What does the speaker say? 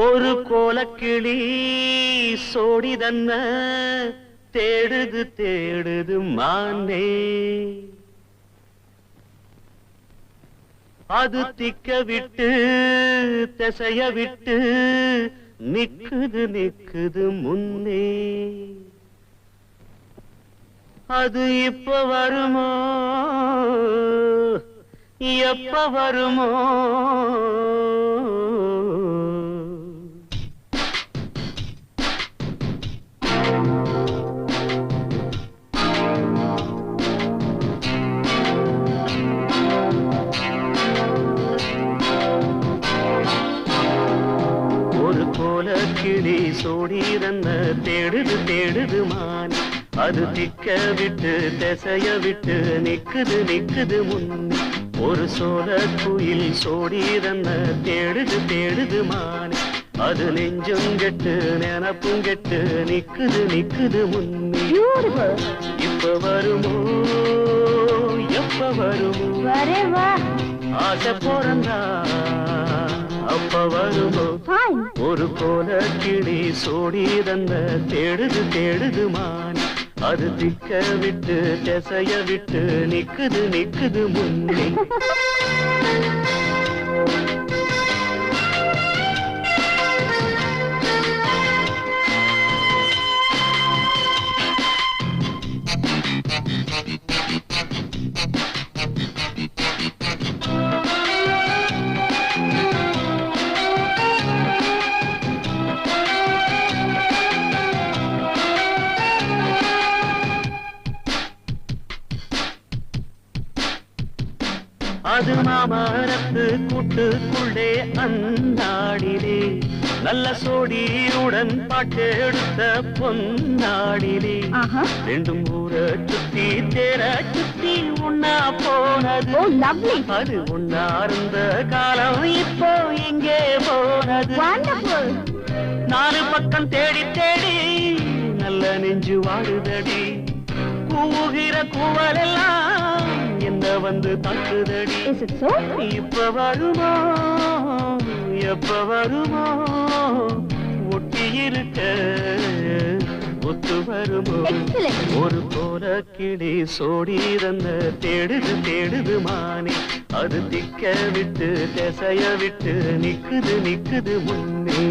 ஒரு கோலக்கிளி சோடிதன்ன தேடுது தேடுது மானே, அது திக்க விட்டு திசைய விட்டு நிக்குது நிக்குது முன்னே. அது இப்ப வருமோ எப்ப வருமோ? ஒரு கோலக்கிளி சோடிதன்ன தேடுது தேடுது மான், அது திக்க விட்டு திசைய விட்டு நிக்குது நிக்குது முன்னே. ஒரு சோழ குயில் சோடிதன்ன தேடுது தேடுது மானே, அது நெஞ்சும் கெட்டு நினப்பும் கெட்டு நிக்குது நிக்குது முன்னே. இப்ப வருமோ எப்ப வருமோ? ஆசை பிறந்தா அப்ப வருமோ? ஒரு கோல கிளி சோடிதன்ன தேடுது தேடுது மான், அது திக்க விட்டு திசைய விட்டு நிக்குது நிக்குது முன்னே. அது மாமரத்து கூட்டுக்குள்ளே அந்தாடிலே, நல்ல சோடியுடன் பாட்டெடுத்த பொன்னாடிலே. ரெண்டும் ஊர சுத்தி தேர சுத்தி உண்ணா போனது, அது உண்ணா இருந்த காலம் இப்போ இங்கே போனது. நாலு பக்கம் தேடி தேடி நல்ல நெஞ்சு வாழுதடி, கூவுகிற கூவலெல்லாம் என்ன வந்து தாக்குதடி. இப்ப வருமோ எப்ப வருமோ? ஒட்டி இருக்க ஒத்து வருமோ? ஒரு போல கிளி சோடிதன்ன தேடுது தேடுது மானே, அது திக்க விட்டு திசைய விட்டு நிக்குது நிக்குது முன்னே.